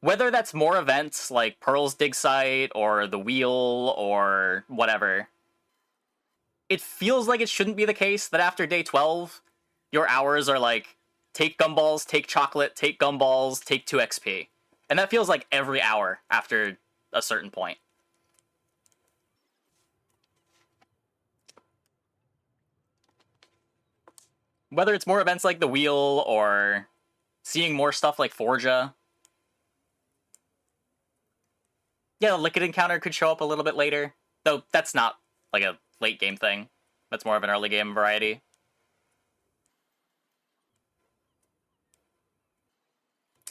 Whether that's more events like Pearl's dig site or the wheel or whatever, it feels like it shouldn't be the case that after day 12, your hours are like, take gumballs, take chocolate, take gumballs, take 2 XP. And that feels like every hour after a certain point. Whether it's more events like the wheel or seeing more stuff like Forja. Yeah, the Liquid Encounter could show up a little bit later, though that's not like a late game thing. That's more of an early game variety.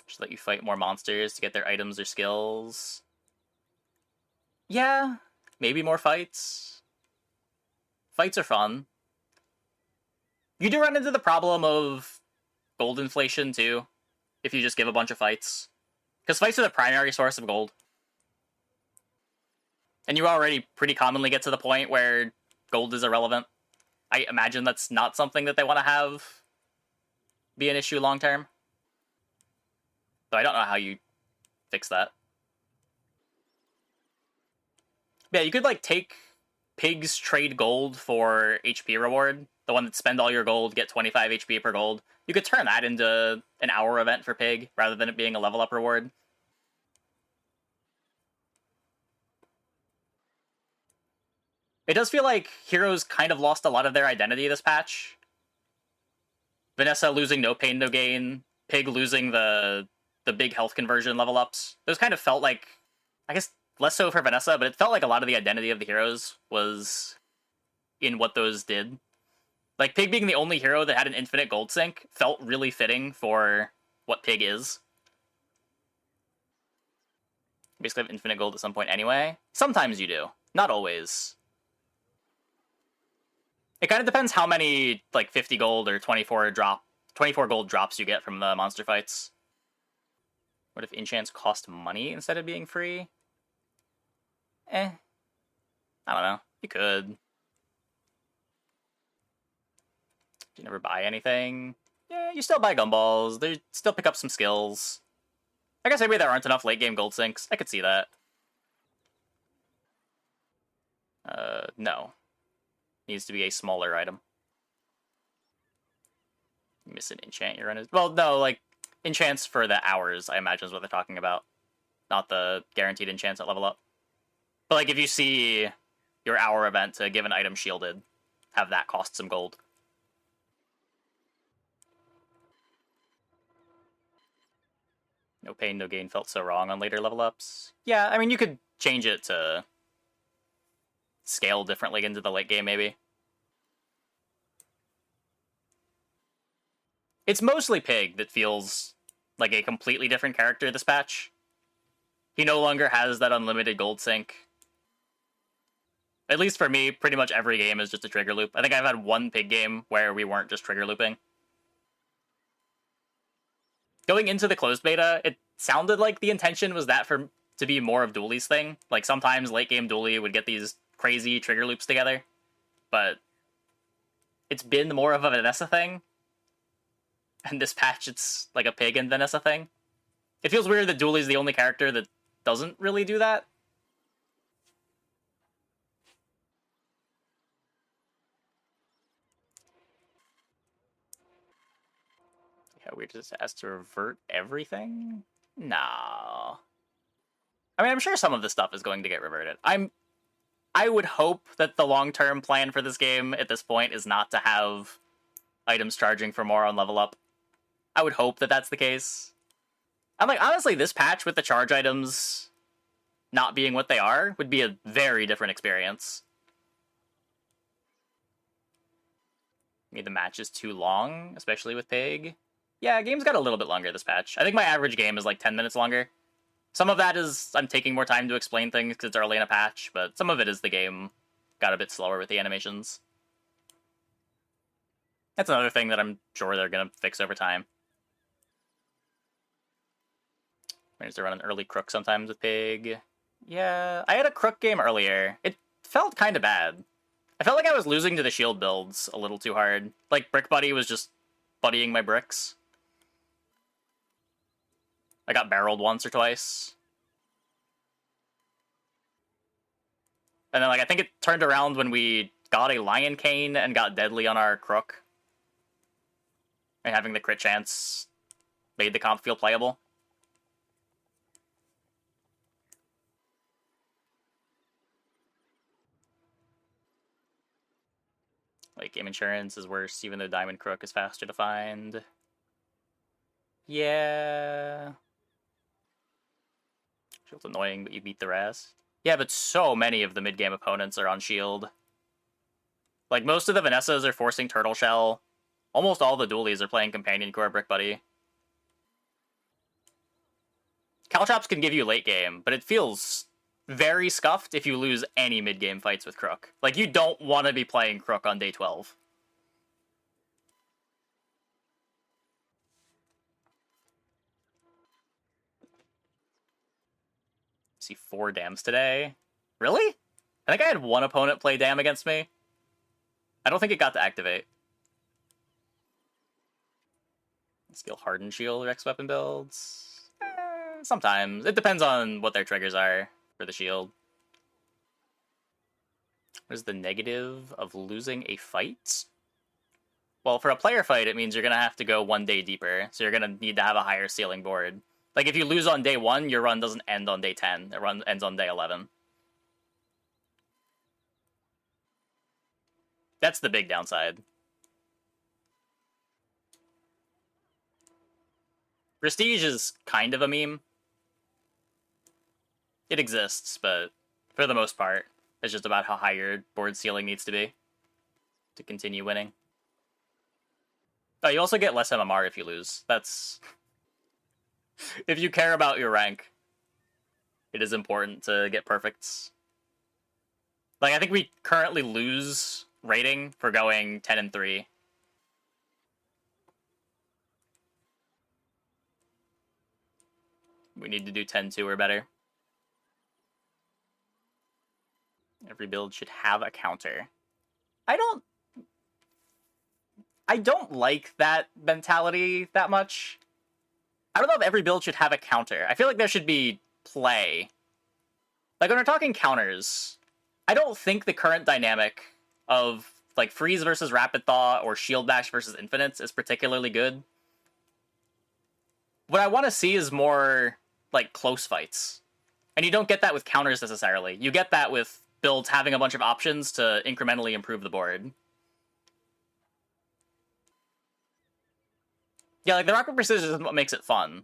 Just let you fight more monsters to get their items or skills. Yeah, maybe more fights. Fights are fun. You do run into the problem of gold inflation, too, if you just give a bunch of fights. Because fights are the primary source of gold. And you already pretty commonly get to the point where gold is irrelevant. I imagine that's not something that they want to have be an issue long term. So I don't know how you fix that. Yeah, you could like take Pig's trade gold for HP reward. The one that spend all your gold, get 25 HP per gold. You could turn that into an hour event for Pig, rather than it being a level up reward. It does feel like heroes kind of lost a lot of their identity this patch. Vanessa losing no pain, no gain. Pig losing the big health conversion level ups. Those kind of felt like, I guess less so for Vanessa, but it felt like a lot of the identity of the heroes was in what those did. Like, Pig being the only hero that had an infinite gold sink felt really fitting for what Pig is. You basically have infinite gold at some point anyway. Sometimes you do. Not always. It kind of depends how many, like, 50 gold or 24 gold drops you get from the monster fights. What if enchants cost money instead of being free? I don't know. You could. You never buy anything. Yeah, you still buy gumballs. They still pick up some skills. I guess maybe there aren't enough late game gold sinks. I could see that. No. Needs to be a smaller item. Miss an enchant you're in. Well, no, like, enchants for the hours, I imagine is what they're talking about. Not the guaranteed enchants at level up. But, like, if you see your hour event to give an item shielded, have that cost some gold. No pain, no gain felt so wrong on later level ups. Yeah, I mean, you could change it to scale differently into the late game, maybe. It's mostly Pig that feels like a completely different character this patch. He no longer has that unlimited gold sink. At least for me, pretty much every game is just a trigger loop. I think I've had one Pig game where we weren't just trigger looping. Going into the closed beta, it sounded like the intention was that to be more of Dooley's thing. Like, sometimes late game Dooley would get these crazy trigger loops together. But it's been more of a Vanessa thing. And this patch, it's like a Pig and Vanessa thing. It feels weird that Dooley's the only character that doesn't really do that. Yeah, we just asked to revert everything? No. I mean, I'm sure some of this stuff is going to get reverted. I would hope that the long-term plan for this game at this point is not to have items charging for more on level up. I would hope that that's the case. I'm like, honestly, this patch with the charge items not being what they are would be a very different experience. Maybe the match is too long, especially with Pig. Yeah, game's got a little bit longer this patch. I think my average game is like 10 minutes longer. Some of that is I'm taking more time to explain things because it's early in a patch, but some of it is the game got a bit slower with the animations. That's another thing that I'm sure they're going to fix over time. Managed to run an early Crook sometimes with Pig. Yeah, I had a Crook game earlier. It felt kind of bad. I felt like I was losing to the shield builds a little too hard. Like, Brick Buddy was just buddying my bricks. I got barreled once or twice. And then, like, I think it turned around when we got a Lion Cane and got Deadly on our Crook. And having the crit chance made the comp feel playable. Like, game insurance is worse, even though Diamond Crook is faster to find. Yeah. Shield's annoying, but you beat the rest. Yeah, but so many of the mid-game opponents are on shield. Like, most of the Vanessas are forcing Turtle Shell. Almost all the Dualies are playing Companion Core Brick Buddy. Caltrops can give you late game, but it feels very scuffed if you lose any mid-game fights with Crook. Like, you don't want to be playing Crook on day 12. See 4 dams today. Really? I think I had one opponent play dam against me. I don't think it got to activate. Skill Hardened Shield or X-Weapon builds? Sometimes. It depends on what their triggers are for the shield. What is the negative of losing a fight? Well, for a player fight, it means you're going to have to go 1 day deeper, so you're going to need to have a higher ceiling board. Like, if you lose on day 1, your run doesn't end on day 10. It ends on day 11. That's the big downside. Prestige is kind of a meme. It exists, but for the most part, it's just about how high your board ceiling needs to be to continue winning. Oh, you also get less MMR if you lose. That's... if you care about your rank, it is important to get perfects. Like, I think we currently lose rating for going 10-3. We need to do 10-2 or better. Every build should have a counter. I don't like that mentality that much. I don't know if every build should have a counter. I feel like there should be play. Like, when we're talking counters, I don't think the current dynamic of, like, freeze versus rapid thaw or shield bash versus infinites is particularly good. What I want to see is more, like, close fights. And you don't get that with counters necessarily. You get that with builds having a bunch of options to incrementally improve the board. Yeah, like, the rock, paper, scissors is what makes it fun.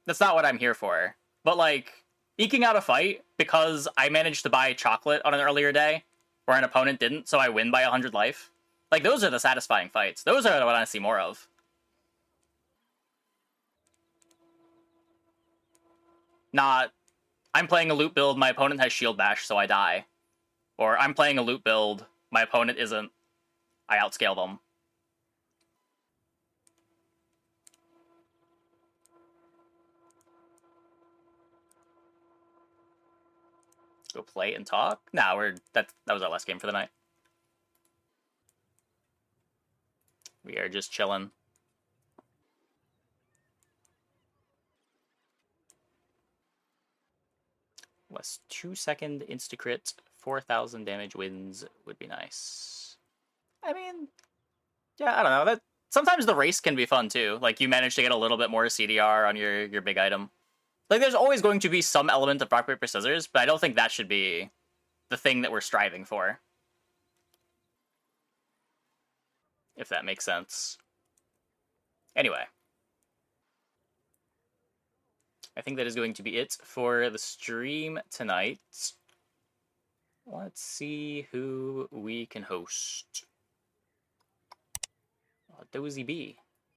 That's not what I'm here for. But, like, eking out a fight because I managed to buy chocolate on an earlier day, where an opponent didn't, so I win by 100 life. Like, those are the satisfying fights. Those are what I want to see more of. Not, I'm playing a loot build, my opponent has shield bash, so I die. Or, I'm playing a loot build, my opponent isn't, I outscale them. Go play and talk? Nah, that was our last game for the night. We are just chilling. Less 2-second insta-crit, 4,000 damage wins would be nice. I mean, yeah, I don't know. That sometimes the race can be fun too. Like, you manage to get a little bit more CDR on your big item. Like, there's always going to be some element of rock, paper, scissors, but I don't think that should be the thing that we're striving for. If that makes sense. Anyway. I think that is going to be it for the stream tonight. Let's see who we can host. Dozy B.